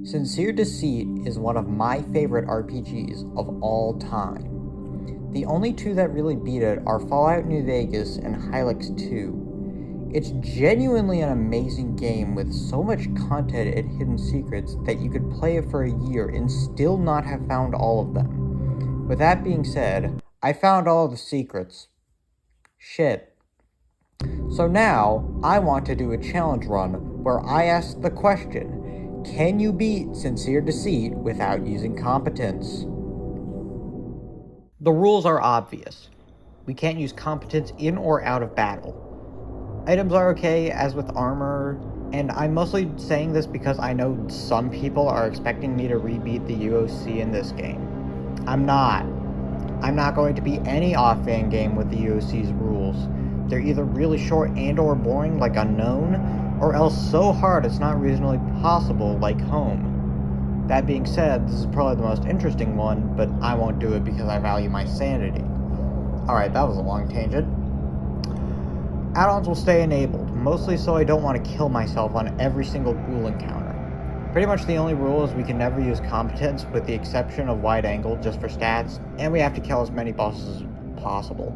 Sincere Deceit is one of my favorite RPGs of all time. The only two that really beat it are Fallout New Vegas and Hylix 2. It's genuinely an amazing game with so much content and hidden secrets that you could play it for a year and still not have found all of them. With that being said, I found all the secrets. Shit. So now, I want to do a challenge run where I ask the question, can you beat Sincere Deceit without using Competence? The rules are obvious. We can't use Competence in or out of battle. Items are okay, as with armor, and I'm mostly saying this because I know some people are expecting me to rebeat the UOC in this game. I'm not. I'm not going to be any off-fan game with the UOC's rules. They're either really short and or boring like Unknown, or else so hard it's not reasonably possible like Home. That being said, this is probably the most interesting one, but I won't do it because I value my sanity. Alright, that was a long tangent. Add-ons will stay enabled, mostly so I don't want to kill myself on every single ghoul encounter. Pretty much the only rule is we can never use Competence with the exception of Wide Angle just for stats, and we have to kill as many bosses as possible.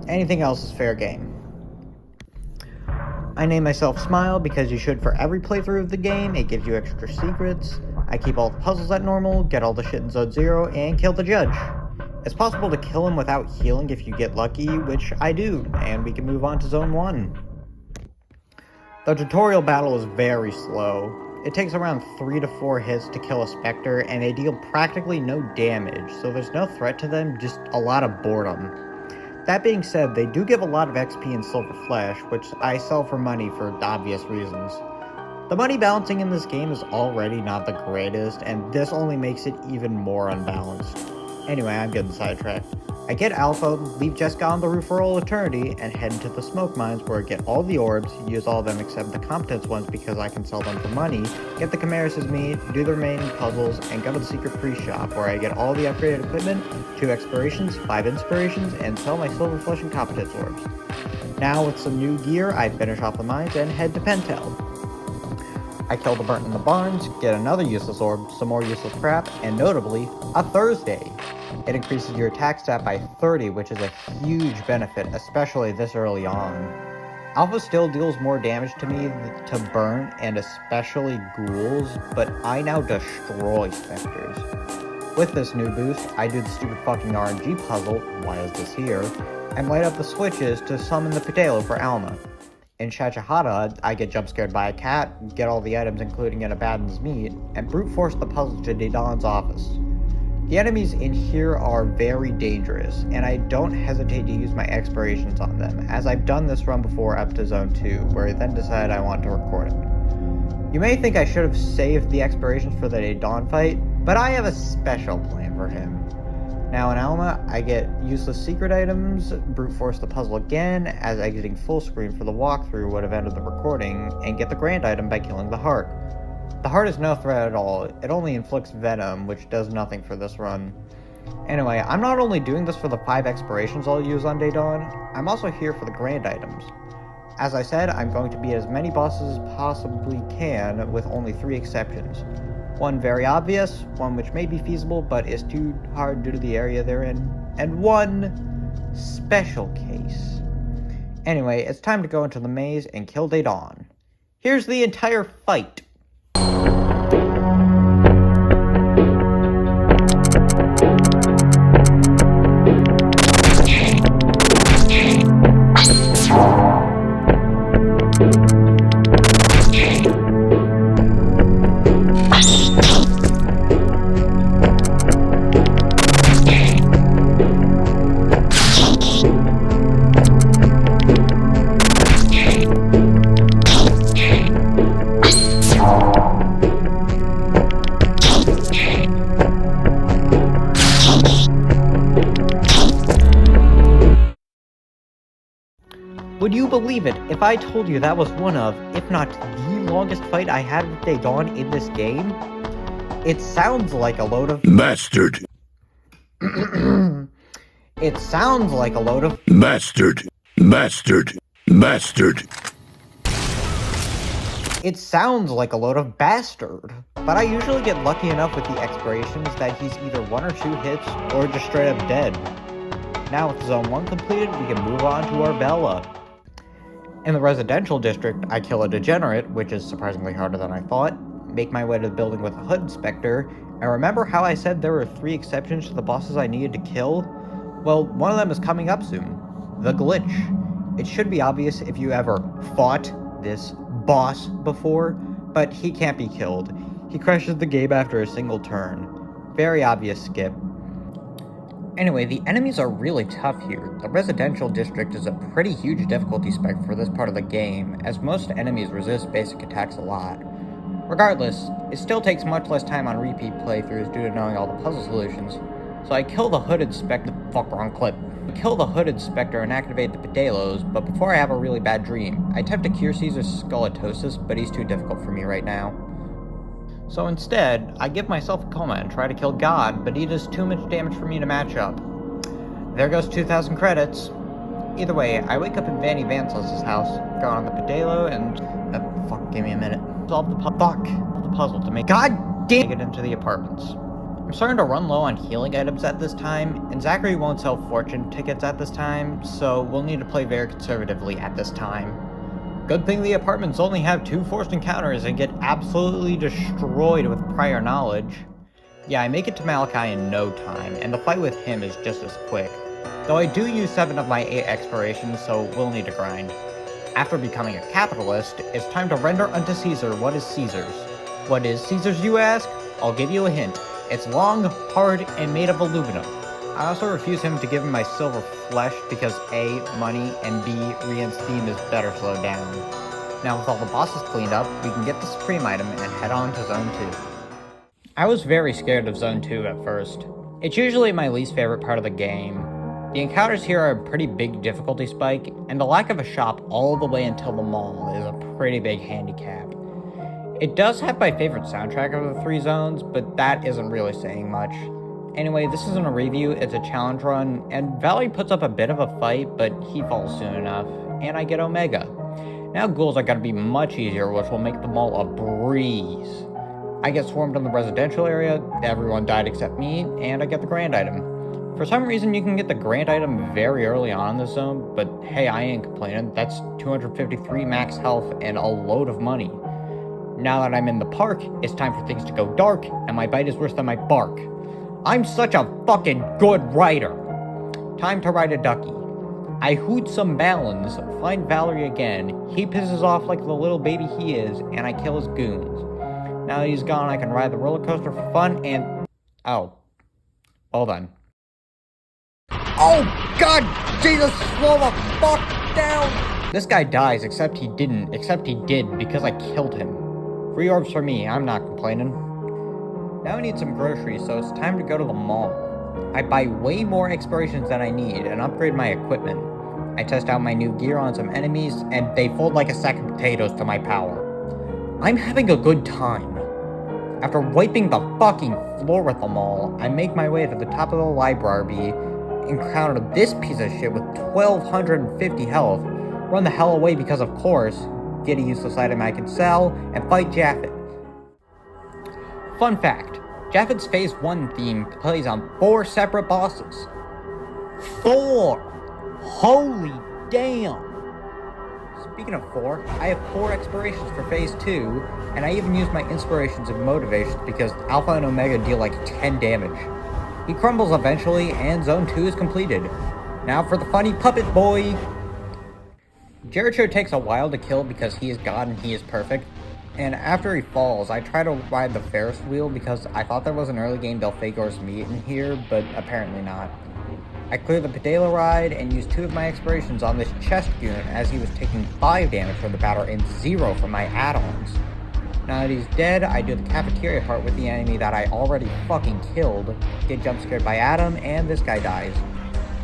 Anything else is fair game. I name myself Smile because you should for every playthrough of the game. It gives you extra secrets. I keep all the puzzles at normal, get all the shit in Zone 0, and kill the judge. It's possible to kill him without healing if you get lucky, which I do, and we can move on to Zone 1. The tutorial battle is very slow. It takes around 3 to 4 hits to kill a Spectre, and they deal practically no damage, so there's no threat to them, just a lot of boredom. That being said, they do give a lot of XP and Silver Flesh, which I sell for money for obvious reasons. The money balancing in this game is already not the greatest, and this only makes it even more unbalanced. Anyway, I'm getting sidetracked. I get Alpha, leave Jessica on the roof for all eternity, and head into the smoke mines where I get all the orbs, use all of them except the Competence ones because I can sell them for money, get the Chimeras' meat, do the remaining puzzles, and go to the secret pre-shop where I get all the upgraded equipment, 2 explorations, 5 inspirations, and sell my Silver Flesh and Competence orbs. Now with some new gear, I finish off the mines and head to Pentel. I kill the burnt in the barns, get another useless orb, some more useless crap, and notably, a Thursday. It increases your attack stat by 30, which is a huge benefit, especially this early on. Alpha still deals more damage to me to burn, and especially ghouls, but I now destroy Spectres. With this new boost, I do the stupid fucking RNG puzzle, why is this here, and light up the switches to summon the Potato for Alma. In Shachahara, I get jump scared by a cat, get all the items including an Abaddon's meat, and brute force the puzzle to Dedan's office. The enemies in here are very dangerous, and I don't hesitate to use my explorations on them, as I've done this run before up to Zone 2, where I then decided I want to record it. You may think I should have saved the explorations for the Dedan fight, but I have a special plan for him. Now in Alma, I get useless secret items, brute force the puzzle again, as exiting full screen for the walkthrough would have ended the recording, and get the grand item by killing the heart. The heart is no threat at all, it only inflicts venom, which does nothing for this run. Anyway, I'm not only doing this for the 5 explorations I'll use on Dedan, I'm also here for the grand items. As I said, I'm going to beat as many bosses as possibly can, with only 3 exceptions. One very obvious, one which may be feasible but is too hard due to the area they're in, and one special case. Anyway, it's time to go into the maze and kill Dedan. Here's the entire fight. Would you believe it if I told you that was one of, if not the longest fight I had with Dedan in this game? It sounds like a load of Bastard. It sounds like a load of Bastard. Bastard. Bastard. It sounds like a load of bastard, but I usually get lucky enough with the expirations that he's either 1 or 2 hits or just straight up dead. Now with Zone 1 completed, we can move on to our Bella. In the residential district, I kill a degenerate, which is surprisingly harder than I thought, make my way to the building with a hood inspector, and remember how I said there were 3 exceptions to the bosses I needed to kill? Well, one of them is coming up soon. The glitch. It should be obvious if you ever fought this boss before, but he can't be killed. He crashes the game after a single turn. Very obvious skip. Anyway, the enemies are really tough here. The residential district is a pretty huge difficulty spec for this part of the game, as most enemies resist basic attacks a lot. Regardless, it still takes much less time on repeat playthroughs due to knowing all the puzzle solutions. So I kill the hooded spectre. Wrong clip. I kill the hooded spectre and activate the Pedalos, but before I have a really bad dream. I attempt to cure Caesar's scoliosis, but he's too difficult for me right now. So instead, I give myself a coma and try to kill God, but he does too much damage for me to match up. There goes 2,000 credits. Either way, I wake up in Vanny Vancel's house, go on the Pedalo, and... give me a minute. Solve the puzzle to make... God damn it into the apartments. I'm starting to run low on healing items at this time, and Zachary won't sell fortune tickets at this time, so we'll need to play very conservatively at this time. Good thing the apartments only have 2 forced encounters and get absolutely destroyed with prior knowledge. Yeah, I make it to Malachi in no time, and the fight with him is just as quick. Though I do use 7 of my 8 expirations, so we'll need to grind. After becoming a capitalist, it's time to render unto Caesar what is Caesar's. What is Caesar's, you ask? I'll give you a hint. It's long, hard, and made of aluminum. I also refuse him to give him my silver flesh because A, money, and B, Rian's theme is better slowed down. Now with all the bosses cleaned up, we can get the Supreme item and head on to Zone 2. I was very scared of Zone 2 at first. It's usually my least favorite part of the game. The encounters here are a pretty big difficulty spike, and the lack of a shop all the way until the mall is a pretty big handicap. It does have my favorite soundtrack of the 3 zones, but that isn't really saying much. Anyway, this isn't a review, it's a challenge run, and Valerie puts up a bit of a fight, but he falls soon enough, and I get Omega. Now ghouls are gonna be much easier, which will make the mall a breeze. I get swarmed in the residential area, everyone died except me, and I get the grand item. For some reason, you can get the grand item very early on in the zone, but hey, I ain't complaining, that's 253 max health and a load of money. Now that I'm in the park, it's time for things to go dark, and my bite is worse than my bark. I'm such a fucking good writer. Time to ride a ducky. I hoot some balance, find Valerie again, he pisses off like the little baby he is, and I kill his goons. Now that he's gone, I can ride the roller coaster for fun and... Oh. Hold on. Oh, God, Jesus, slow the fuck down! This guy dies, except he did, because I killed him. Free orbs for me, I'm not complaining. Now I need some groceries, so it's time to go to the mall. I buy way more expirations than I need and upgrade my equipment. I test out my new gear on some enemies, and they fold like a sack of potatoes to my power. I'm having a good time. After wiping the fucking floor at the mall, I make my way to the top of the library, encounter this piece of shit with 1,250 health, run the hell away because of course, get a useless item I can sell, and fight Japhet. Fun fact, Japhet's Phase 1 theme plays on 4 separate bosses. 4! Holy damn! Speaking of 4, I have 4 expirations for Phase 2, and I even use my inspirations and motivations because Alpha and Omega deal like 10 damage. He crumbles eventually, and Zone 2 is completed. Now for the funny puppet boy! Jericho takes a while to kill because he is God and he is perfect, and after he falls, I try to ride the Ferris wheel because I thought there was an early game Belphegor's meat in here, but apparently not. I clear the Pedalo ride and use 2 of my expirations on this chest goon as he was taking 5 damage from the battle and 0 from my add-ons. Now that he's dead, I do the cafeteria part with the enemy that I already fucking killed, get jump scared by Adam, and this guy dies.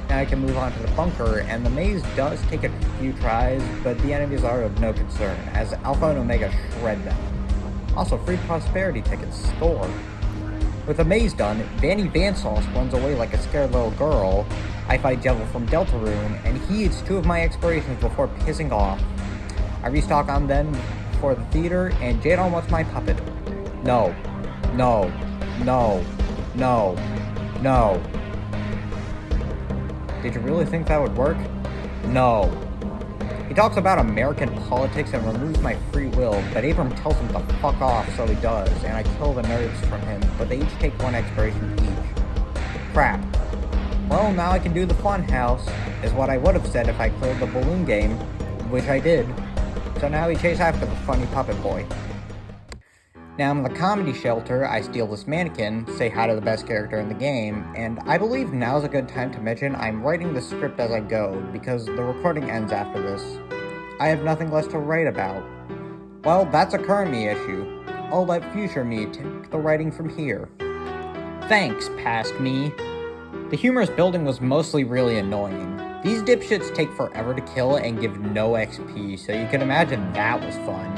Now I can move on to the bunker, and the maze does take a few tries, but the enemies are of no concern, as Alpha and Omega shred them. Also, free prosperity tickets, score. With the maze done, Vanny Vansauce runs away like a scared little girl. I fight Devil from Deltarune, and he eats 2 of my expirations before pissing off. I restock on them before the theater, and Jadon wants my puppet. No. No. No. No. No. Did you really think that would work? No. He talks about American politics and removes my free will, but Abram tells him to fuck off, so he does, and I kill the nerds from him, but they each take 1 expiration each. Crap. Well, now I can do the fun house, is what I would have said if I cleared the balloon game, which I did. So now we chase after the funny puppet boy. Now in the comedy shelter, I steal this mannequin, say hi to the best character in the game, and I believe now's a good time to mention I'm writing the script as I go, because the recording ends after this. I have nothing less to write about. Well, that's a current me issue. I'll let future me take the writing from here. Thanks, past me. The humorous building was mostly really annoying. These dipshits take forever to kill and give no XP, so you can imagine that was fun.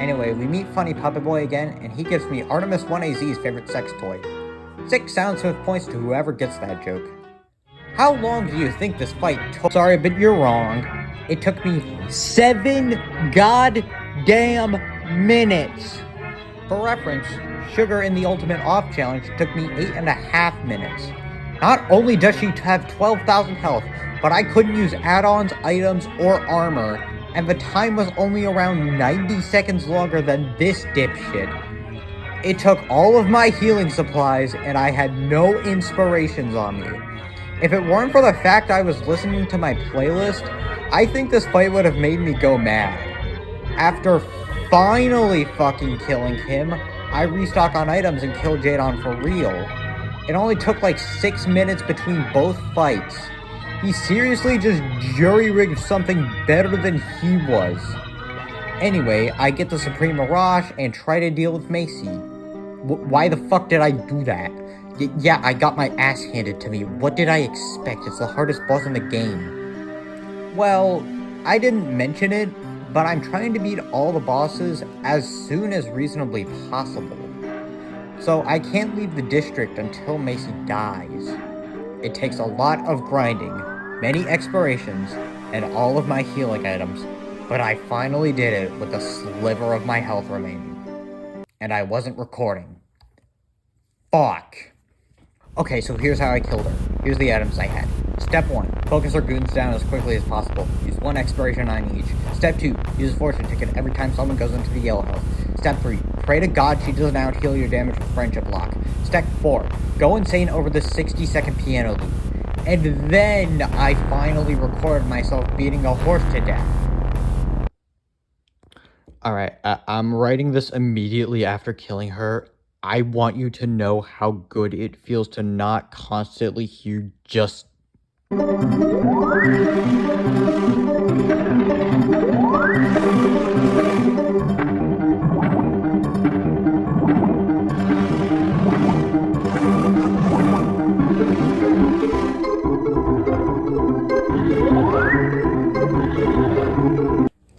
Anyway, we meet Funny Puppet Boy again, and he gives me Artemis 1AZ's favorite sex toy. 6 soundsmith points to whoever gets that joke. How long do you think this fight took? Sorry, but you're wrong. It took me 7 goddamn minutes. For reference, Sugar in the Ultimate Off Challenge took me 8.5 minutes. Not only does she have 12,000 health, but I couldn't use add-ons, items, or armor, and the time was only around 90 seconds longer than this dipshit. It took all of my healing supplies, and I had no inspirations on me. If it weren't for the fact I was listening to my playlist, I think this fight would have made me go mad. After finally fucking killing him, I restock on items and kill Jadon for real. It only took like 6 minutes between both fights. He seriously just jury-rigged something better than he was. Anyway, I get the Supreme Mirage and try to deal with Macy. Why the fuck did I do that? Yeah, I got my ass handed to me. What did I expect? It's the hardest boss in the game. Well, I didn't mention it, but I'm trying to beat all the bosses as soon as reasonably possible. So I can't leave the district until Macy dies. It takes a lot of grinding, many explorations, and all of my healing items, but I finally did it with a sliver of my health remaining. And I wasn't recording. Fuck. Okay, so here's how I killed her. Here's the items I had. Step 1, focus her goons down as quickly as possible. Use 1 expiration on each. Step 2, use a fortune ticket every time someone goes into the yellow house. Step 3, pray to God she doesn't out-heal your damage with friendship lock. Step 4, go insane over the 60-second piano loop. And then I finally recorded myself beating a horse to death. Alright, I'm writing this immediately after killing her. I want you to know how good it feels to not constantly hear just...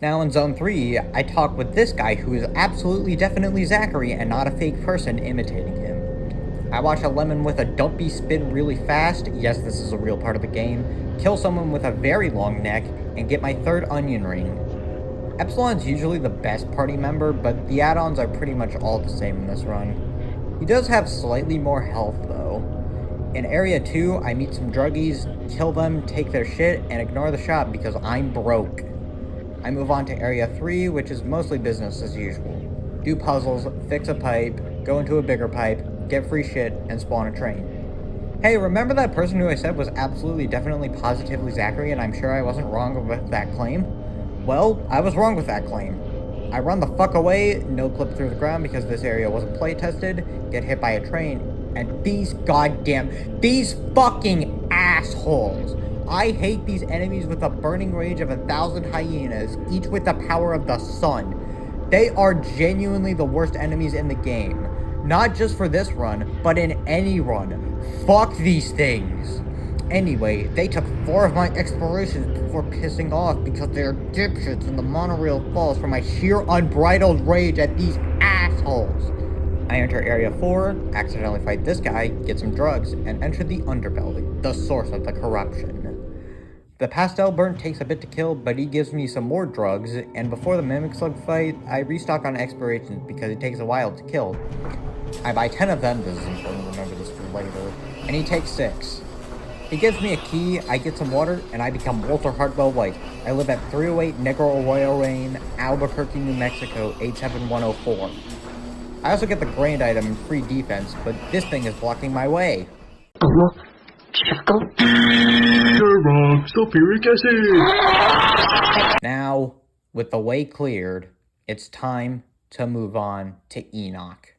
Now in Zone 3, I talk with this guy who is absolutely definitely Zachary and not a fake person imitating him. I watch a lemon with a dumpy spin really fast, yes this is a real part of the game, kill someone with a very long neck, and get my 3rd onion ring. Epsilon's usually the best party member, but the add-ons are pretty much all the same in this run. He does have slightly more health though. In Area 2, I meet some druggies, kill them, take their shit, and ignore the shop because I'm broke. I move on to Area 3, which is mostly business as usual. Do puzzles, fix a pipe, go into a bigger pipe, get free shit, and spawn a train. Hey, remember that person who I said was absolutely definitely positively Zachary and I'm sure I wasn't wrong with that claim? Well, I was wrong with that claim. I run the fuck away, no clip through the ground because this area wasn't play tested, get hit by a train, and these fucking assholes! I hate these enemies with a burning rage of 1,000 hyenas, each with the power of the sun. They are genuinely the worst enemies in the game. Not just for this run, but in any run. Fuck these things. Anyway, they took 4 of my explorations before pissing off because they're dipshits and the monorail falls for my sheer unbridled rage at these assholes. I enter Area 4, accidentally fight this guy, get some drugs, and enter the underbelly, the source of the corruption. The pastel burnt takes a bit to kill, but he gives me some more drugs, and before the mimic slug fight, I restock on expirations because it takes a while to kill. I buy 10 of them, this is important, remember this for later, and he takes 6. He gives me a key, I get some water, and I become Walter Hartwell White. I live at 308 Negro Arroyo Lane, Albuquerque, New Mexico, 87104. I also get the grand item and free defense, but this thing is blocking my way. You're wrong, sulfuric acid! Now, with the way cleared, it's time to move on to Enoch.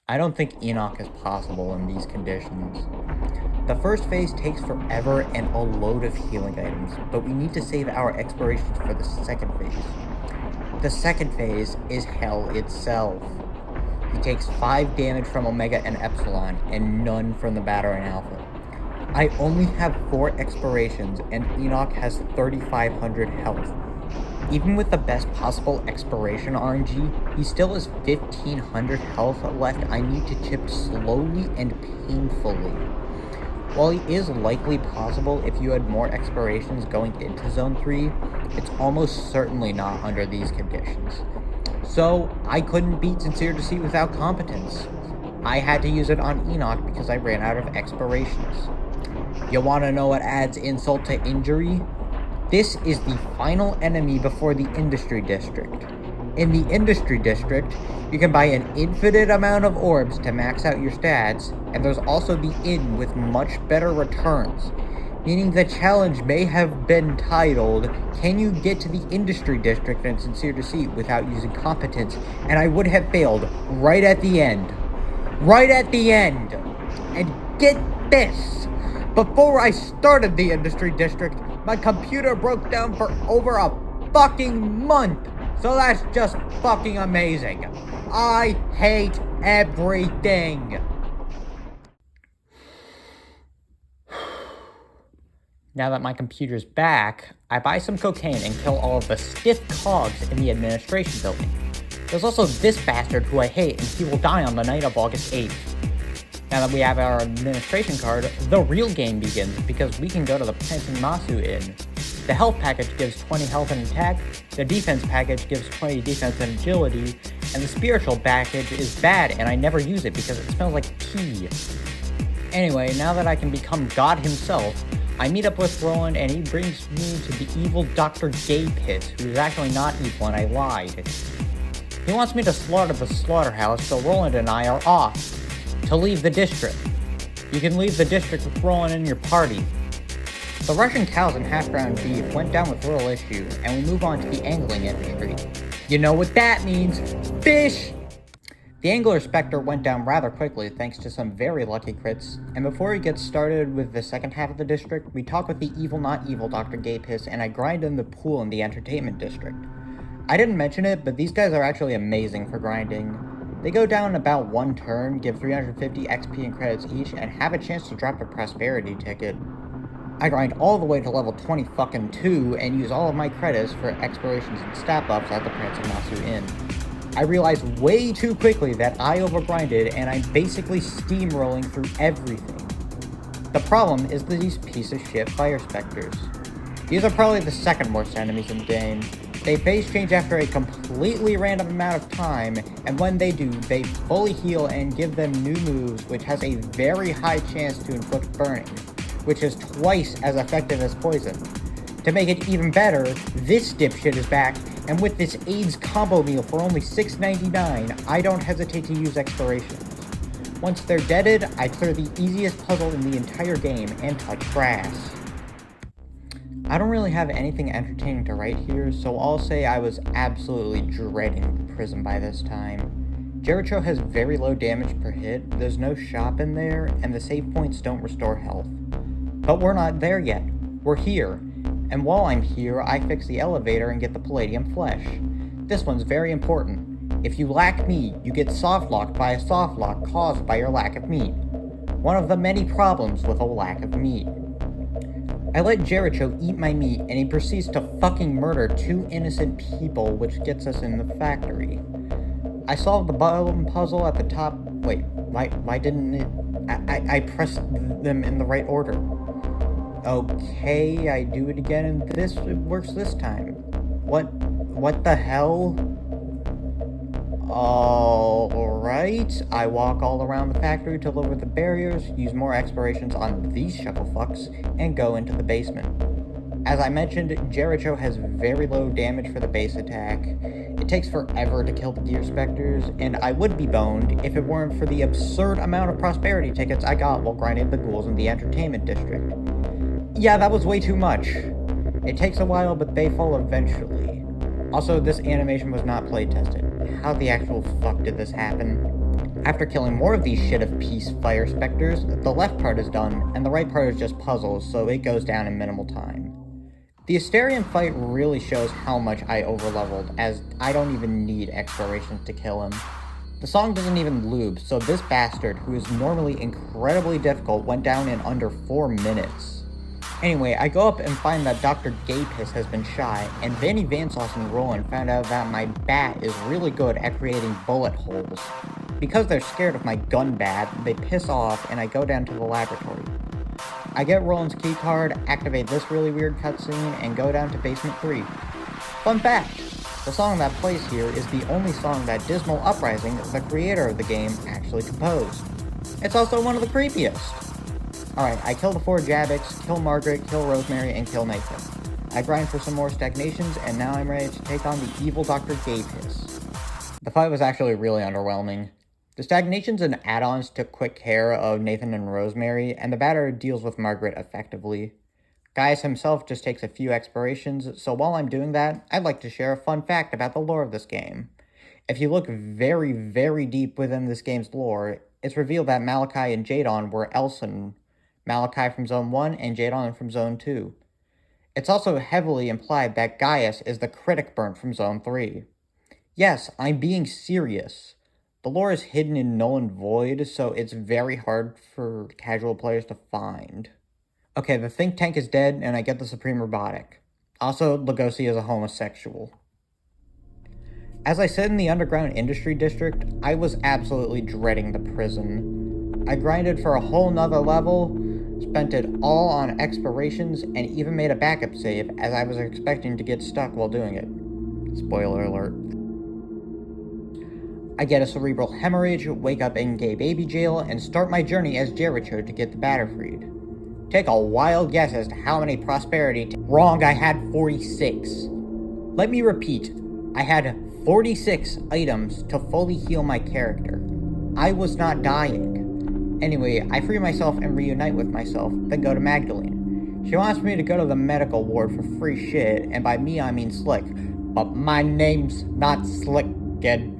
I don't think Enoch is possible in these conditions. The first phase takes forever and a load of healing items, but we need to save our expirations for the second phase. The second phase is hell itself. He takes 5 damage from Omega and Epsilon, and none from the Beta and Alpha. I only have 4 expirations, and Enoch has 3,500 health. Even with the best possible expiration RNG, he still has 1,500 health left I need to chip slowly and painfully. While he is likely possible if you had more expirations going into Zone 3, it's almost certainly not under these conditions. So, I couldn't beat Sincere Deceit without Competence. I had to use it on Enoch because I ran out of expirations. You wanna know what adds insult to injury? This is the final enemy before the Industry District. In the Industry District, you can buy an infinite amount of orbs to max out your stats, and there's also the Inn with much better returns, meaning the challenge may have been titled, "Can you get to the Industry District in Sincere Deceit without using Competence?" And I would have failed right at the end. Right at the end! And get this! Before I started the Industry District, my computer broke down for over a fucking month! So that's just fucking amazing. I hate everything! Now that my computer's back, I buy some cocaine and kill all of the stiff cogs in the administration building. There's also this bastard who I hate, and he will die on the night of August 8th. Now that we have our administration card, the real game begins, because we can go to the Prancing Masu Inn. The health package gives 20 health and attack, the defense package gives 20 defense and agility, and the spiritual package is bad, and I never use it because it smells like pee. Anyway, now that I can become God himself, I meet up with Roland, and he brings me to the evil Dr. Gaypiss, who is actually not evil, and I lied. He wants me to slaughter the slaughterhouse, so Roland and I are off to leave the district. You can leave the district with Roland in your party. The Russian cows and half-ground beef went down with Rural Issue, and we move on to the angling industry. You know what that means, fish! The Angler Spectre went down rather quickly thanks to some very lucky crits, and before we get started with the second half of the district, we talk with the evil not evil Dr. Gaypiss, and I grind in the pool in the entertainment district. I didn't mention it, but these guys are actually amazing for grinding. They go down in about 1 turn, give 350 XP and credits each, and have a chance to drop a prosperity ticket. I grind all the way to level 22 and use all of my credits for expirations and stat buffs at the Prancing Masu Inn. I realized way too quickly that I overgrinded and I'm basically steamrolling through everything. The problem is these piece of shit fire specters. These are probably the second worst enemies in the game. They phase change after a completely random amount of time, and when they do, they fully heal and give them new moves, which has a very high chance to inflict burning, which is twice as effective as poison. To make it even better, this dipshit is back, and with this AIDS combo meal for only $6.99, I don't hesitate to use expirations. Once they're deaded, I clear the easiest puzzle in the entire game and touch grass. I don't really have anything entertaining to write here, so I'll say I was absolutely dreading the prison by this time. Jericho has very low damage per hit, there's no shop in there, and the save points don't restore health. But we're not there yet. We're here. And while I'm here, I fix the elevator and get the Palladium Flesh. This one's very important. If you lack meat, you get softlocked by a softlock caused by your lack of meat. One of the many problems with a lack of meat. I let Jericho eat my meat, and he proceeds to fucking murder 2 innocent people, which gets us in the factory. I solved the bottom puzzle at the top. Wait, why didn't it? I pressed them in the right order. Okay, I do it again and it works this time. What the hell? Alright, I walk all around the factory to lower the barriers, use more explorations on these shuttlefucks, and go into the basement. As I mentioned, Jericho has very low damage for the base attack. It takes forever to kill the Gear Spectres, and I would be boned if it weren't for the absurd amount of prosperity tickets I got while grinding the ghouls in the entertainment district. Yeah, that was way too much. It takes a while, but they fall eventually. Also, this animation was not playtested. How the actual fuck did this happen? After killing more of these shit of peace fire specters, the left part is done, and the right part is just puzzles, so it goes down in minimal time. The Asterian fight really shows how much I overleveled, as I don't even need explorations to kill him. The song doesn't even lube, so this bastard, who is normally incredibly difficult, went down in under 4 minutes. Anyway, I go up and find that Dr. Gaypiss has been shot, and Vanny Vansauce and Roland found out that my bat is really good at creating bullet holes. Because they're scared of my gun bat, they piss off and I go down to the laboratory. I get Roland's keycard, activate this really weird cutscene, and go down to Basement 3. Fun fact! The song that plays here is the only song that Dismal Uprising, the creator of the game, actually composed. It's also one of the creepiest! Alright, I kill the 4 Jabbix, kill Margaret, kill Rosemary, and kill Nathan. I grind for some more stagnations, and now I'm ready to take on the evil Dr. Gaypiss. The fight was actually really underwhelming. The stagnations and add-ons took quick care of Nathan and Rosemary, and the batter deals with Margaret effectively. Gaius himself just takes a few explorations, so while I'm doing that, I'd like to share a fun fact about the lore of this game. If you look very, very deep within this game's lore, it's revealed that Malachi and Jadon were Elson, Malachi from Zone 1 and Jadon from Zone 2. It's also heavily implied that Gaius is the critic burnt from Zone 3. Yes, I'm being serious. The lore is hidden in Null and Void, so it's very hard for casual players to find. Okay, the think tank is dead, and I get the Supreme Robotic. Also, Lugosi is a homosexual. As I sit in the underground industry district, I was absolutely dreading the prison. I grinded for a whole nother level, spent it all on explorations, and even made a backup save as I was expecting to get stuck while doing it. Spoiler alert. I get a cerebral hemorrhage, wake up in gay baby jail, and start my journey as Jericho to get the batter freed. Take a wild guess as to how many prosperity Wrong, I had 46. Let me repeat, I had 46 items to fully heal my character. I was not dying. Anyway, I free myself and reunite with myself, then go to Magdalene. She wants me to go to the medical ward for free shit, and by me I mean Slick. But my name's not Slick, kid.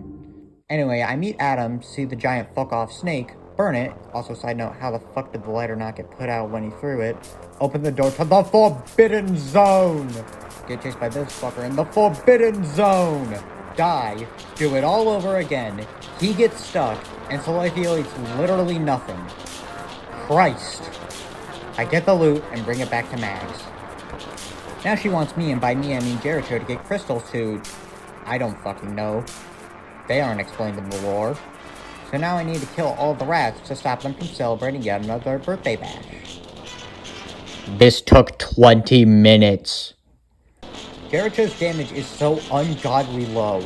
Anyway, I meet Adam, see the giant fuck-off snake, burn it. Also, side note, how the fuck did the lighter not get put out when he threw it? Open the door to the Forbidden Zone! Get chased by this fucker in the Forbidden Zone! Die, do it all over again. He gets stuck, and Celestial eats literally nothing. Christ. I get the loot and bring it back to Mags. Now she wants me, and by me I mean Jericho, to get crystals to... I don't fucking know. They aren't explained in the lore. So now I need to kill all the rats to stop them from celebrating yet another birthday bash. This took 20 minutes. Jericho's damage is so ungodly low.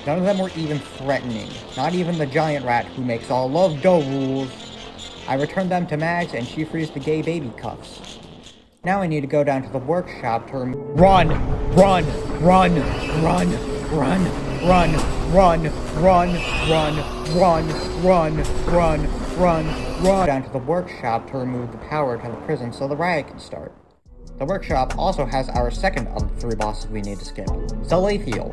None of them were even threatening. Not even the giant rat who makes all of the rules. I return them to Mags and she frees the gay baby cuffs. Now I need to go down to the workshop to run, run, run, run, run, run, run, run, run, run, run, run, run, down to the workshop to remove the power to the prison so the riot can start. The workshop also has our second of the 3 bosses we need to skip, Salathiel.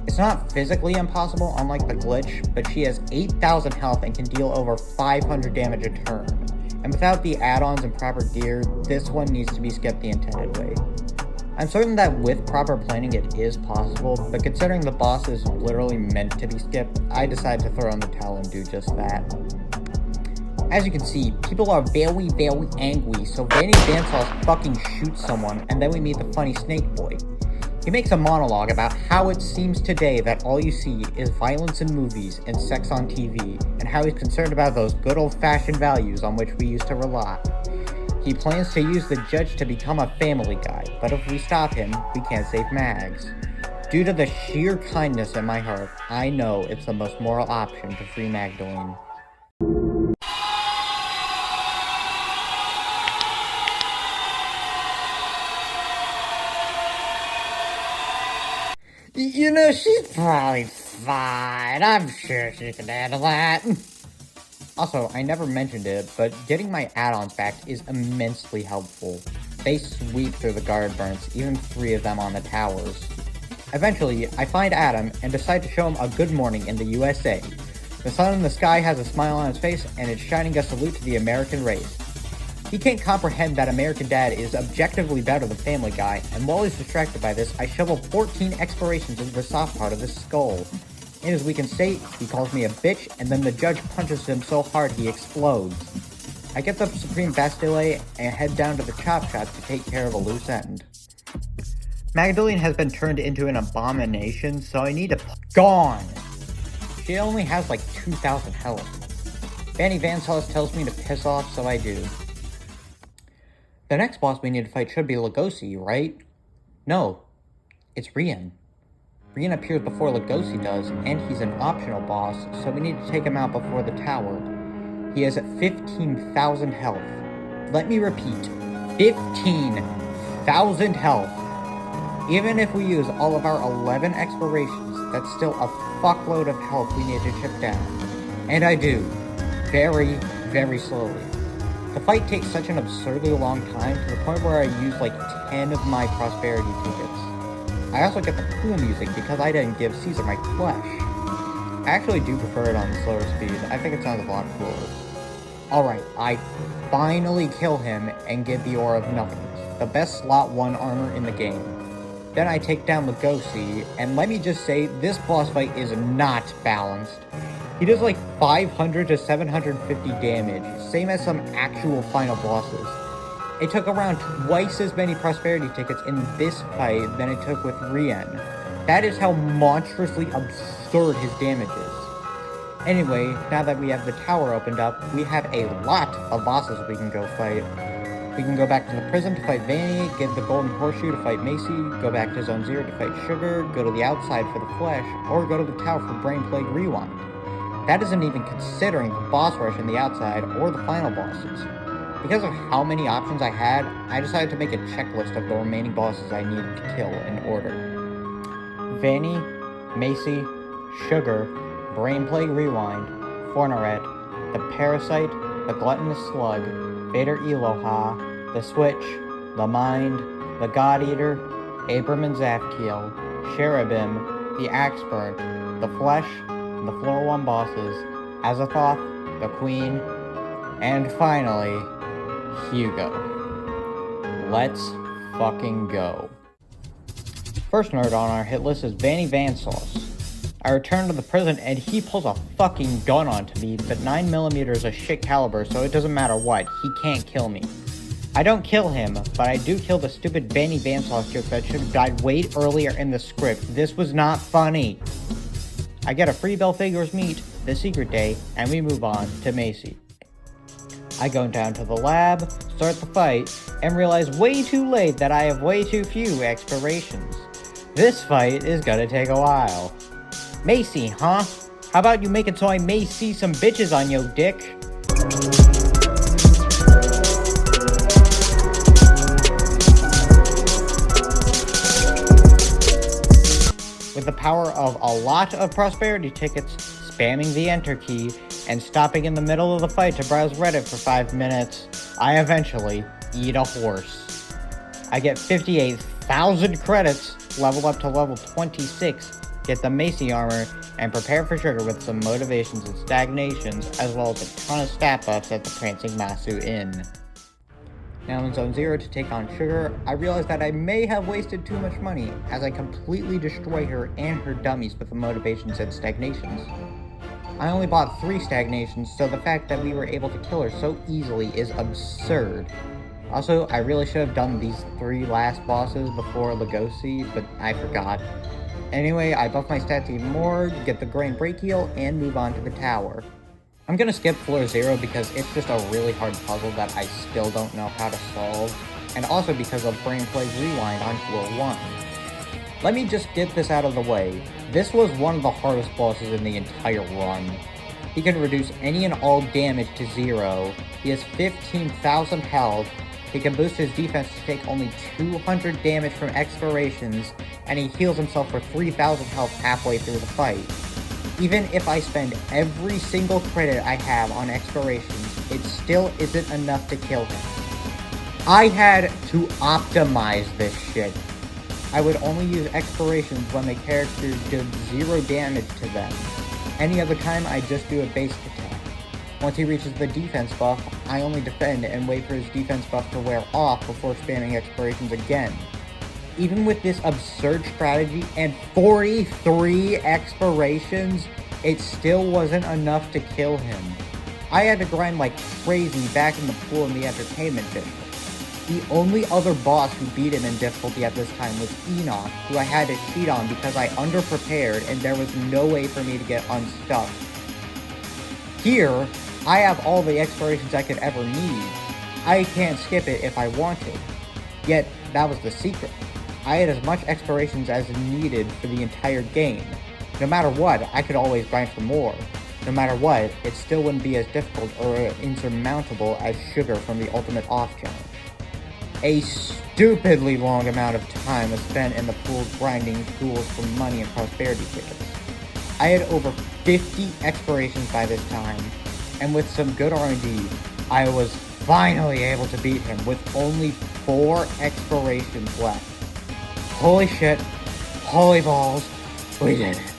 It's not physically impossible unlike the glitch, but she has 8,000 health and can deal over 500 damage a turn. And without the add-ons and proper gear, this one needs to be skipped the intended way. I'm certain that with proper planning it is possible, but considering the boss is literally meant to be skipped, I decided to throw in the towel and do just that. As you can see, people are very, very angry, so Vanny Vansauce fucking shoots someone, and then we meet the funny snake boy. He makes a monologue about how it seems today that all you see is violence in movies and sex on TV, and how he's concerned about those good old-fashioned values on which we used to rely. He plans to use the judge to become a family guy, but if we stop him, we can't save Mags. Due to the sheer kindness in my heart, I know it's the most moral option to free Magdalene. You know, she's probably fine. I'm sure she can handle that. Also, I never mentioned it, but getting my add-ons back is immensely helpful. They sweep through the guard burns, even 3 of them on the towers. Eventually, I find Adam and decide to show him a good morning in the USA. The sun in the sky has a smile on his face, and it's shining a salute to the American race. He can't comprehend that American Dad is objectively better than Family Guy, and while he's distracted by this, I shovel 14 explorations into the soft part of his skull. In his weakened state, he calls me a bitch, and then the judge punches him so hard he explodes. I get the Supreme Bastille and head down to the chop shop to take care of a loose end. Magdalene has been turned into an abomination, so I need to gone! She only has like 2,000 health. Vanny Vansauce tells me to piss off, so I do. The next boss we need to fight should be Lugosi, right? No, it's Rian. Rian appears before Lugosi does, and he's an optional boss, so we need to take him out before the tower. He has 15,000 health. Let me repeat, 15,000 health. Even if we use all of our 11 explorations, that's still a fuckload of health we need to chip down. And I do. Very, very slowly. The fight takes such an absurdly long time to the point where I use like 10 of my prosperity tickets. I also get the cool music because I didn't give Caesar my flesh. I actually do prefer it on the slower speed. I think it sounds a lot cooler. Alright, I finally kill him and get the Aura of Nothingness, the best slot 1 armor in the game. Then I take down Lugosi, and let me just say, this boss fight is not balanced. He does like 500 to 750 damage, same as some actual final bosses. It took around twice as many prosperity tickets in this fight than it took with Rian. That is how monstrously absurd his damage is. Anyway, now that we have the tower opened up, we have a lot of bosses we can go fight. We can go back to the prison to fight Vanny, get the golden horseshoe to fight Macy, go back to Zone 0 to fight Sugar, go to the outside for the flesh, or go to the tower for Brain Plague Rewind. That isn't even considering the boss rush in the outside or the final bosses. Because of how many options I had, I decided to make a checklist of the remaining bosses I needed to kill in order. Vanny, Macy, Sugar, Brain Plague Rewind, Fornaret, the Parasite, the Gluttonous Slug, Vader Eloha, the Switch, the Mind, the God Eater, Abram and Zafkiel, Cherubim, the Axe Burnt, the Flesh, the Floor 1 bosses, Azathoth, the Queen, and finally, Hugo. Let's fucking go. First nerd on our hit list is Vanny Vansauce. I return to the prison and he pulls a fucking gun onto me, but 9mm is a shit caliber, so it doesn't matter what, he can't kill me. I don't kill him, but I do kill the stupid Vanny Vansauce joke that should have died way earlier in the script. This was not funny. I get a free Belphegor's meat, the secret day, and we move on to Macy. I go down to the lab, start the fight, and realize way too late that I have way too few explorations. This fight is gonna take a while. Macy, huh? How about you make it so I may see some bitches on yo dick? With the power of a lot of prosperity tickets, spamming the enter key, and stopping in the middle of the fight to browse Reddit for 5 minutes, I eventually eat a horse. I get 58,000 credits, level up to level 26, get the Macy armor, and prepare for Sugar with some motivations and stagnations, as well as a ton of stat buffs at the Prancing Masu Inn. Now in Zone 0 to take on Sugar, I realize that I may have wasted too much money, as I completely destroy her and her dummies with the motivations and stagnations. I only bought 3 stagnations, so the fact that we were able to kill her so easily is absurd. Also, I really should have done these 3 last bosses before Lugosi, but I forgot. Anyway, I buff my stats even more, get the Grain Brachial, and move on to the tower. I'm gonna skip floor 0 because it's just a really hard puzzle that I still don't know how to solve, and also because of Brain Plague Rewind on floor 1. Let me just get this out of the way. This was one of the hardest bosses in the entire run. He can reduce any and all damage to 0, he has 15,000 health, he can boost his defense to take only 200 damage from expirations, and he heals himself for 3,000 health halfway through the fight. Even if I spend every single credit I have on expirations, it still isn't enough to kill him. I had to optimize this shit. I would only use expirations when the character did 0 damage to them. Any other time, I just do a base attack. Once he reaches the defense buff, I only defend and wait for his defense buff to wear off before spamming expirations again. Even with this absurd strategy and 43 expirations, it still wasn't enough to kill him. I had to grind like crazy back in the pool in the entertainment district. The only other boss who beat him in difficulty at this time was Enoch, who I had to cheat on because I underprepared and there was no way for me to get unstuck. Here, I have all the expirations I could ever need. I can't skip it if I wanted. Yet, that was the secret. I had as much expirations as needed for the entire game. No matter what, I could always grind for more. No matter what, it still wouldn't be as difficult or insurmountable as Sugar from the Ultimate Off Challenge. A stupidly long amount of time was spent in the pool grinding tools for money and prosperity tickets. I had over 50 expirations by this time, and with some good R&D, I was finally able to beat him with only 4 expirations left. Holy shit, holy balls, we did it.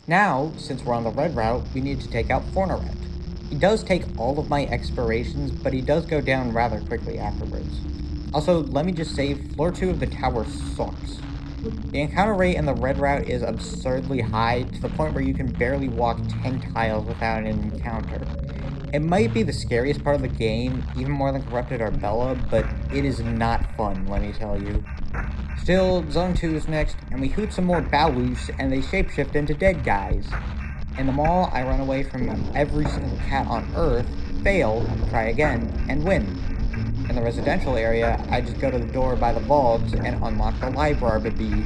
Now, since we're on the red route, we need to take out Fornaret. He does take all of my expirations, but he does go down rather quickly afterwards. Also, let me just say, floor 2 of the tower sucks. The encounter rate in the red route is absurdly high, to the point where you can barely walk 10 tiles without an encounter. It might be the scariest part of the game, even more than Corrupted Arbella, but it is not fun, let me tell you. Still, Zone 2 is next, and we hoot some more Balus, and they shapeshift into dead guys. In the mall, I run away from every single cat on Earth, fail, try again, and win. In the residential area, I just go to the door by the vaults and unlock the library bee.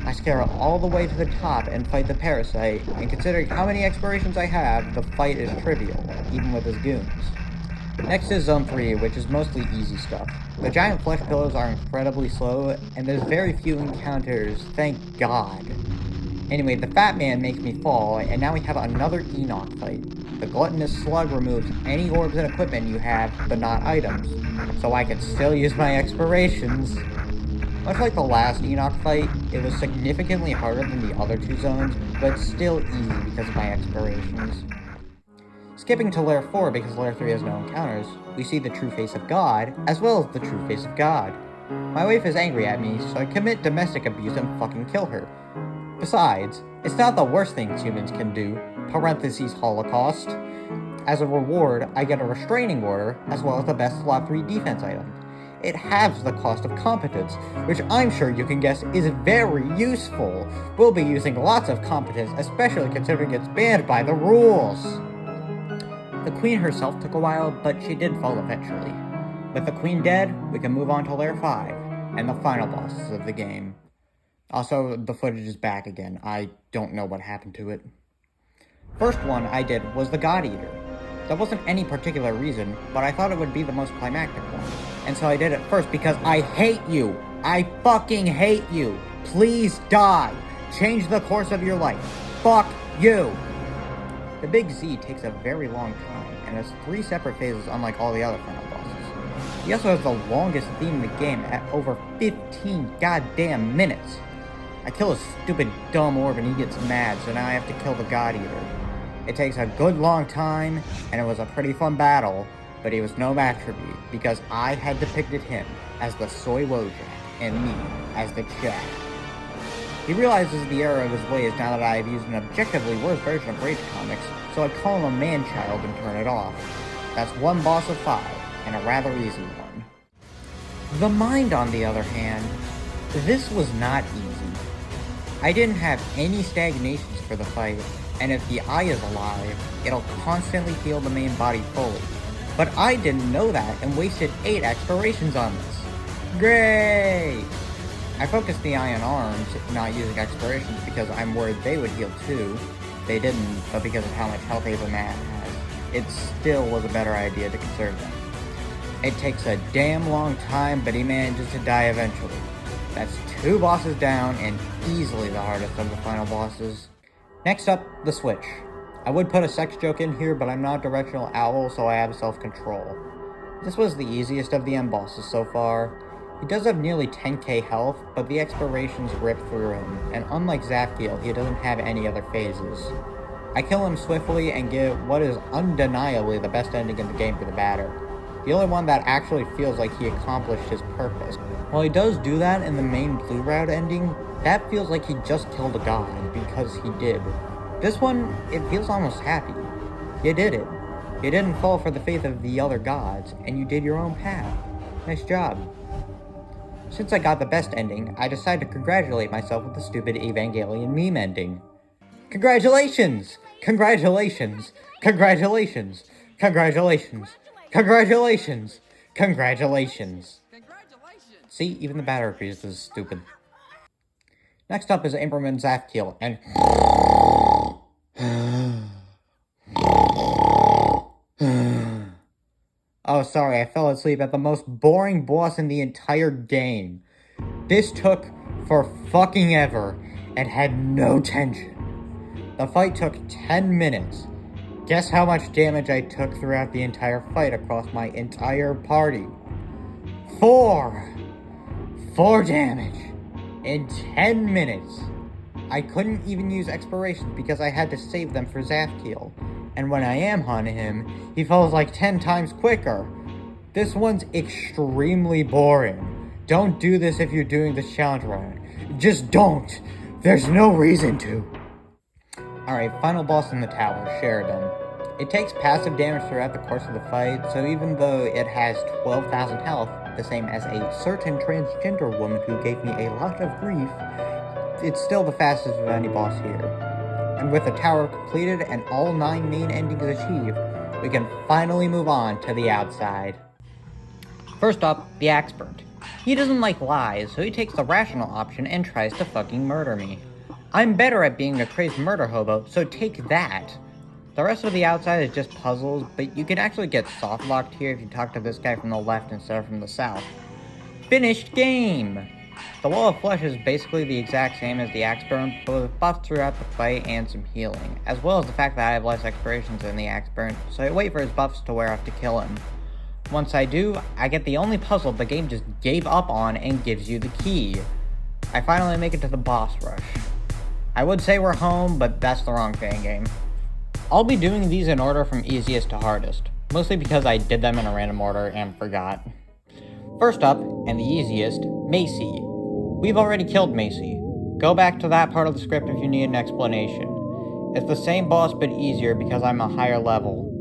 I scare all the way to the top and fight the parasite, and considering how many expirations I have, the fight is trivial, even with his goons. Next is Zone 3, which is mostly easy stuff. The giant flesh pillows are incredibly slow, and there's very few encounters, thank God. Anyway, the fat man makes me fall, and now we have another Enoch fight. The gluttonous slug removes any orbs and equipment you have, but not items, so I can still use my expirations. Much like the last Enoch fight, it was significantly harder than the other 2 zones, but still easy because of my expirations. Skipping to Lair 4 because Lair 3 has no encounters, we see the true face of God, as well as the true face of God. My wife is angry at me, so I commit domestic abuse and fucking kill her. Besides, it's not the worst things humans can do, parentheses Holocaust. As a reward, I get a restraining order, as well as the best slot 3 defense item. It halves the cost of Competence, which I'm sure you can guess is very useful. We'll be using lots of Competence, especially considering it's banned by the rules. The Queen herself took a while, but she did fall eventually. With the Queen dead, we can move on to Lair 5, and the final bosses of the game. Also, the footage is back again. I don't know what happened to it. First one I did was the God Eater. There wasn't any particular reason, but I thought it would be the most climactic one. And so I did it first because I hate you! I fucking hate you! Please die! Change the course of your life! Fuck you! The Big Z takes a very long time, and has 3 separate phases unlike all the other final bosses. He also has the longest theme in the game at over 15 goddamn minutes. I kill a stupid dumb orb and he gets mad, so now I have to kill the God Eater. It takes a good long time, and it was a pretty fun battle, but he was no match for me, because I had depicted him as the Soy Wojak, and me as the Chad. He realizes the error of his ways now that I have used an objectively worse version of Rage Comics, so I call him a man-child and turn it off. That's 1 boss of 5, and a rather easy one. The mind, on the other hand, this was not easy. I didn't have any stagnations for the fight, and if the eye is alive, it'll constantly heal the main body fully. But I didn't know that and wasted 8 explorations on this. Great! I focused the eye on arms, not using explorations because I'm worried they would heal too. They didn't, but because of how much health Avermaet has, it still was a better idea to conserve them. It takes a damn long time, but he manages to die eventually. That's 2 bosses down and easily the hardest of the final bosses. Next up, the switch. I would put a sex joke in here, but I'm not a directional owl, so I have self-control. This was the easiest of the end bosses so far. He does have nearly 10k health, but the explorations rip through him, and unlike Zapkiel, he doesn't have any other phases. I kill him swiftly and get what is undeniably the best ending in the game for the batter. The only one that actually feels like he accomplished his purpose. While he does do that in the main blue route ending, that feels like he just killed a god, because he did. This one, it feels almost happy. You did it. You didn't fall for the faith of the other gods, and you did your own path. Nice job. Since I got the best ending, I decided to congratulate myself with the stupid Evangelion meme ending. Congratulations! Congratulations! Congratulations! Congratulations! Congratulations! Congratulations! See, even the batter agrees this is stupid. Next up is Imperman Zapkiel, and oh, sorry, I fell asleep at the most boring boss in the entire game. This took for fucking ever and had no tension. The fight took 10 minutes. Guess how much damage I took throughout the entire fight across my entire party? 4 damage in 10 minutes. I couldn't even use explorations because I had to save them for Zapkiel. And when I am on him, he falls like 10 times quicker. This one's extremely boring. Don't do this if you're doing this challenge round. Just don't. There's no reason to. Alright, final boss in the tower, Sheridan. It takes passive damage throughout the course of the fight, so even though it has 12,000 health, the same as a certain transgender woman who gave me a lot of grief, it's still the fastest of any boss here. And with the tower completed and all 9 main endings achieved, we can finally move on to the outside. First up, the Axburnt. He doesn't like lies, so he takes the rational option and tries to fucking murder me. I'm better at being a crazed murder hobo, so take that. The rest of the outside is just puzzles, but you can actually get soft-locked here if you talk to this guy from the left instead of from the south. Finished game! The Wall of Flesh is basically the exact same as the Axburnt, but with buffs throughout the fight and some healing, as well as the fact that I have less explorations than the Axburnt, so I wait for his buffs to wear off to kill him. Once I do, I get the only puzzle the game just gave up on and gives you the key. I finally make it to the boss rush. I would say we're home, but that's the wrong fan game. I'll be doing these in order from easiest to hardest, mostly because I did them in a random order and forgot. First up, and the easiest, Macy. We've already killed Macy. Go back to that part of the script if you need an explanation. It's the same boss but easier because I'm a higher level.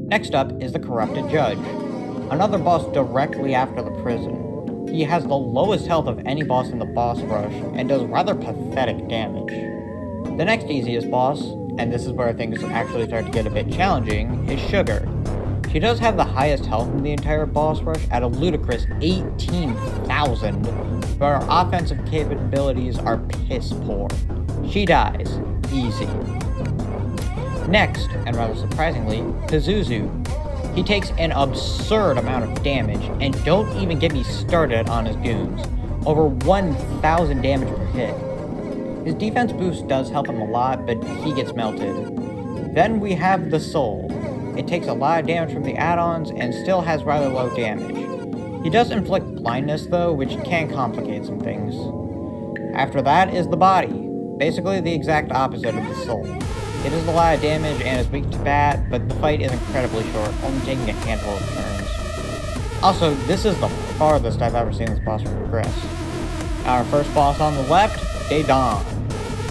Next up is the Corrupted Judge, another boss directly after the prison. He has the lowest health of any boss in the boss rush and does rather pathetic damage. The next easiest boss, and this is where things actually start to get a bit challenging, is Sugar. She does have the highest health in the entire boss rush at a ludicrous 18,000, but her offensive capabilities are piss poor. She dies. Easy. Next, and rather surprisingly, Pazuzu. He takes an absurd amount of damage, and don't even get me started on his goons. Over 1,000 damage per hit. His defense boost does help him a lot, but he gets melted. Then we have the Soul. It takes a lot of damage from the add-ons and still has rather low damage. He does inflict blindness though, which can complicate some things. After that is the Body, basically the exact opposite of the Soul. It does a lot of damage and is weak to bat, but the fight is incredibly short, only taking a handful of turns. Also, this is the farthest I've ever seen this boss progress. Our first boss on the left, Daedon.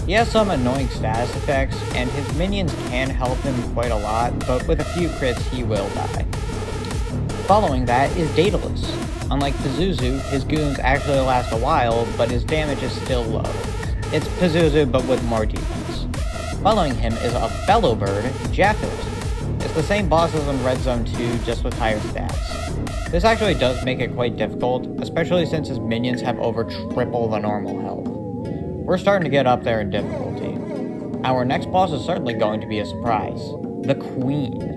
He has some annoying status effects, and his minions can help him quite a lot, but with a few crits he will die. Following that is Daedalus. Unlike Pazuzu, his goons actually last a while, but his damage is still low. It's Pazuzu, but with more defense. Following him is a fellow bird, Japhet. It's the same boss as in Red Zone 2, just with higher stats. This actually does make it quite difficult, especially since his minions have over triple the normal health. We're starting to get up there in difficulty. Our next boss is certainly going to be a surprise. The Queen.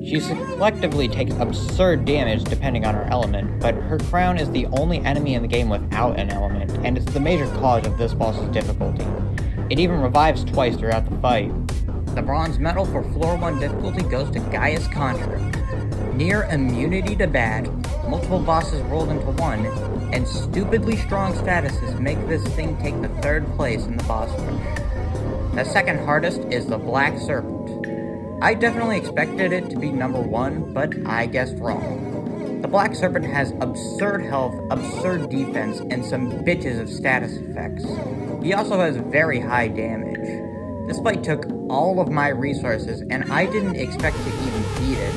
She selectively takes absurd damage depending on her element, but her crown is the only enemy in the game without an element, and it's the major cause of this boss's difficulty. It even revives twice throughout the fight. The bronze medal for floor 1 difficulty goes to Gaius Contra. Near immunity to bad, multiple bosses rolled into one, and stupidly strong statuses make this thing take the 3rd place in the boss rush. The second hardest is the Black Serpent. I definitely expected it to be number 1, but I guessed wrong. The Black Serpent has absurd health, absurd defense, and some bitches of status effects. He also has very high damage. This fight took all of my resources, and I didn't expect to even beat it.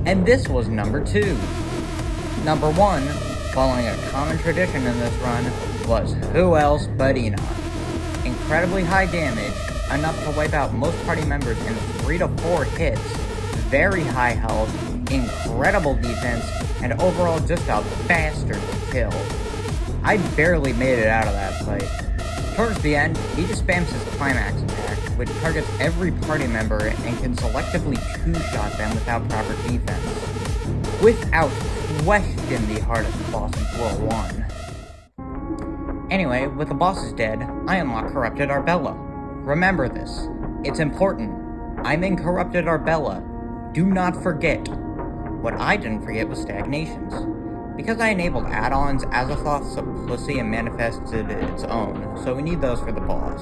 And this was number 2. Number 1, following a common tradition in this run, was who else but Enoch. Incredibly high damage, enough to wipe out most party members in 3 to 4 hits, very high health, incredible defense, and overall just a bastard to kill. I barely made it out of that fight. Towards the end, he just spams his climax attack, which targets every party member and can selectively 2-shot them without proper defense. Without question the hardest boss in floor 1. Anyway, with the bosses dead, I unlock Corrupted Arbella. Remember this. It's important. I'm in Corrupted Arbella. Do not forget. What I didn't forget was stagnations. Because I enabled add-ons, Azathoth's a pussy and manifested its own, so we need those for the boss.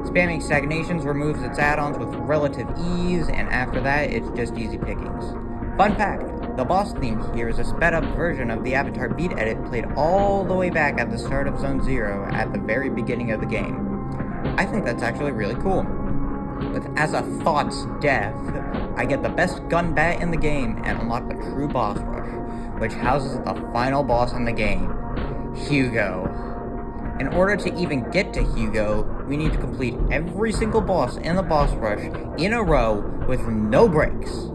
Spamming stagnations removes its add-ons with relative ease, and after that, it's just easy pickings. Fun fact, the boss theme here is a sped-up version of the Avatar beat edit played all the way back at the start of Zone 0 at the very beginning of the game. I think that's actually really cool. With Azathoth's death, I get the best gun bat in the game and unlock the true boss rush, which houses the final boss in the game, Hugo. In order to even get to Hugo, we need to complete every single boss in the boss rush in a row with no breaks.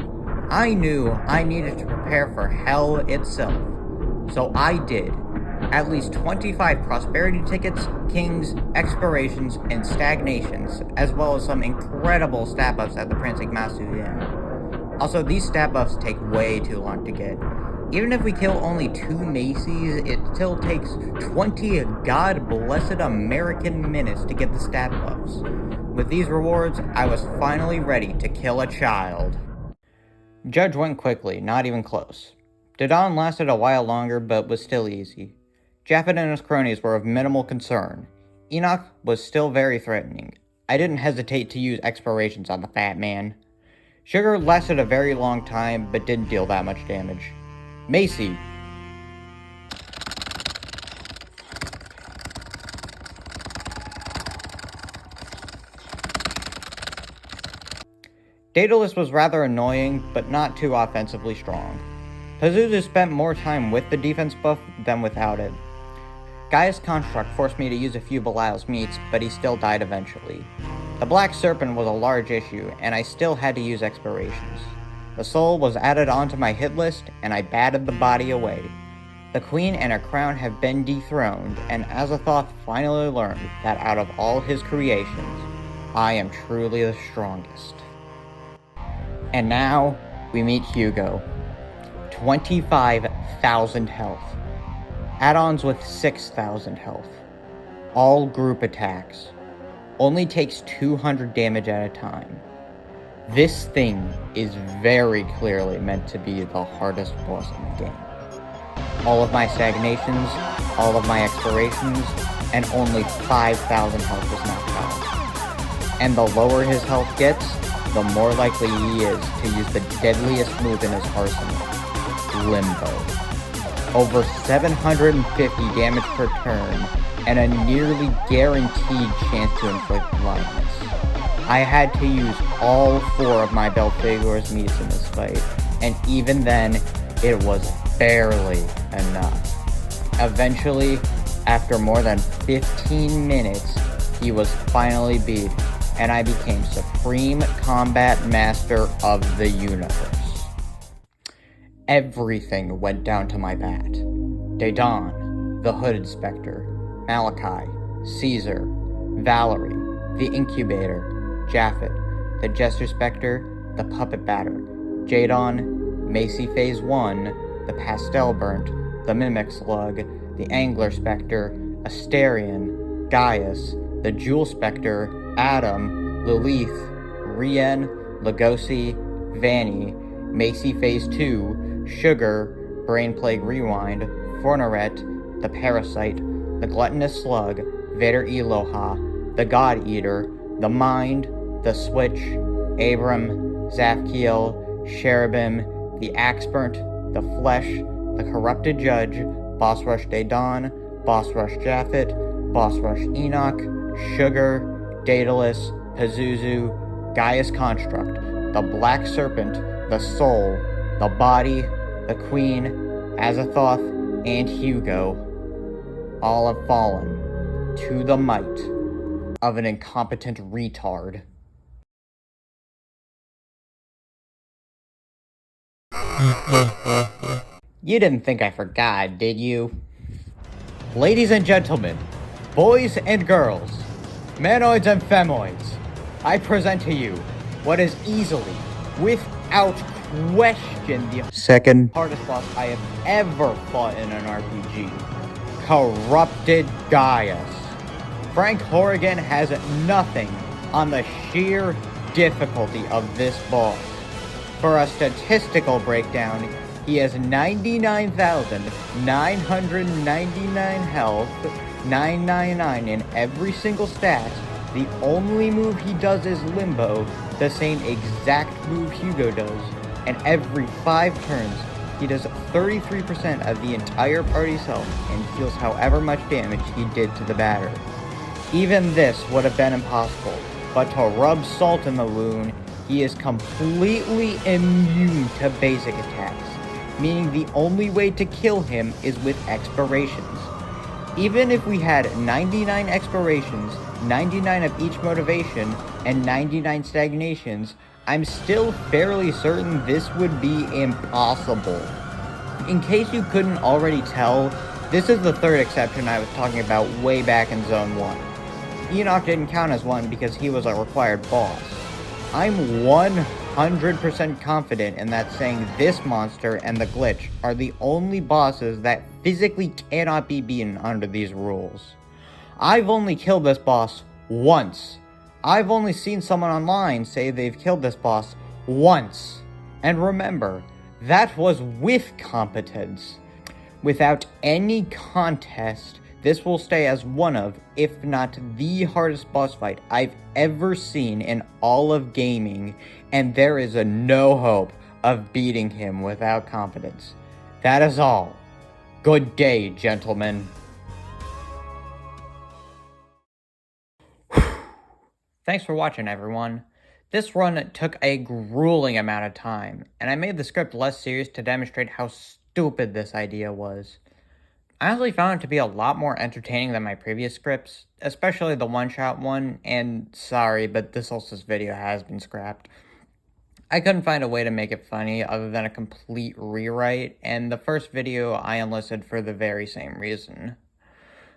I knew I needed to prepare for hell itself, so I did. At least 25 prosperity tickets, kings, expirations, and stagnations, as well as some incredible stat buffs at the Prancing Masu Inn. Also, these stat buffs take way too long to get. Even if we kill only 2 Macy's, it still takes 20 god-blessed American minutes to get the stat buffs. With these rewards, I was finally ready to kill a child. Judge went quickly, not even close. Dodon lasted a while longer, but was still easy. Japhet and his cronies were of minimal concern. Enoch was still very threatening. I didn't hesitate to use expirations on the fat man. Sugar lasted a very long time, but didn't deal that much damage. Macy. Daedalus was rather annoying, but not too offensively strong. Pazuzu spent more time with the defense buff than without it. Gaius Construct forced me to use a few Belial's meats, but he still died eventually. The Black Serpent was a large issue, and I still had to use expirations. The soul was added onto my hit list, and I batted the body away. The Queen and her crown have been dethroned, and Azathoth finally learned that out of all his creations, I am truly the strongest. And now, we meet Hugo. 25,000 health. Add-ons with 6,000 health. All group attacks. Only takes 200 damage at a time. This thing is very clearly meant to be the hardest boss in the game. All of my stagnations, all of my expirations, and only 5,000 health was knocked out. And the lower his health gets, the more likely he is to use the deadliest move in his arsenal, Limbo. Over 750 damage per turn, and a nearly guaranteed chance to inflict blindness. I had to use all 4 of my Belphegor's meats in this fight, and even then, It was barely enough. Eventually, after more than 15 minutes, he was finally beat, and I became Supreme Combat Master of the universe. Everything went down to my bat. Dedan, the Hooded Spectre, Malachi, Caesar, Valerie, the Incubator, Japhet, the Jester Spectre, the Puppet Batter, Jadon, Macy Phase 1, the Pastel Burnt, the Mimic Slug, the Angler Spectre, Asterion, Gaius, the Jewel Spectre, Adam, Lilith, Rien, Lugosi, Vanny, Macy Phase 2, Sugar, Brain Plague Rewind, Fornaret, the Parasite, the Gluttonous Slug, Vader Eloha, the God Eater, the Mind, the Switch, Abram, Zafkiel, Cherubim, the Axeburnt, the Flesh, the Corrupted Judge, Boss Rush Dedan, Boss Rush Japhet, Boss Rush Enoch, Sugar, Daedalus, Pazuzu, Gaius Construct, the Black Serpent, the Soul, the Body, the Queen, Azathoth, and Hugo, all have fallen to the might of an incompetent retard. You didn't think I forgot, did you? Ladies and gentlemen, boys and girls, manoids and femoids, I present to you what is easily, without question, the second hardest boss I have ever fought in an RPG. Corrupted Gaius. Frank Horrigan has nothing on the sheer difficulty of this boss. For a statistical breakdown, he has 99,999 health, 999 in every single stat. The only move he does is Limbo, the same exact move Hugo does, and every 5 turns, he does 33% of the entire party's health and heals however much damage he did to the batter. Even this would have been impossible, but to rub salt in the wound, he is completely immune to basic attacks, meaning the only way to kill him is with expirations. Even if we had 99 expirations, 99 of each motivation, and 99 stagnations, I'm still fairly certain this would be impossible. In case you couldn't already tell, this is the third exception I was talking about way back in Zone 1. Enoch didn't count as one because he was a required boss. I'm 100% confident in that saying this monster and the glitch are the only bosses that physically cannot be beaten under these rules. I've only killed this boss once. I've only seen someone online say they've killed this boss once. And remember, that was with competence. Without any contest, this will stay as one of, if not the hardest boss fight I've ever seen in all of gaming, and there is no hope of beating him without competence. That is all. Good day, gentlemen. Thanks for watching, everyone. This run took a grueling amount of time, and I made the script less serious to demonstrate how stupid this idea was. I honestly found it to be a lot more entertaining than my previous scripts, especially the one-shot one, and sorry, but this Solstice video has been scrapped. I couldn't find a way to make it funny other than a complete rewrite, and the first video I enlisted for the very same reason.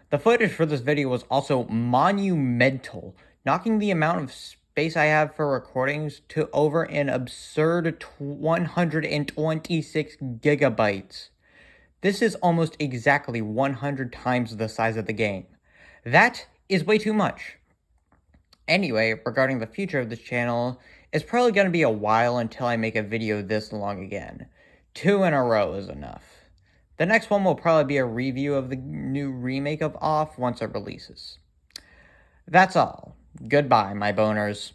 The footage for this video was also monumental, knocking the amount of space I have for recordings to over an absurd 126 gigabytes. This is almost exactly 100 times the size of the game. That is way too much. Anyway, regarding the future of this channel, it's probably going to be a while until I make a video this long again. 2 in a row is enough. The next one will probably be a review of the new remake of Off once it releases. That's all. Goodbye, my boners.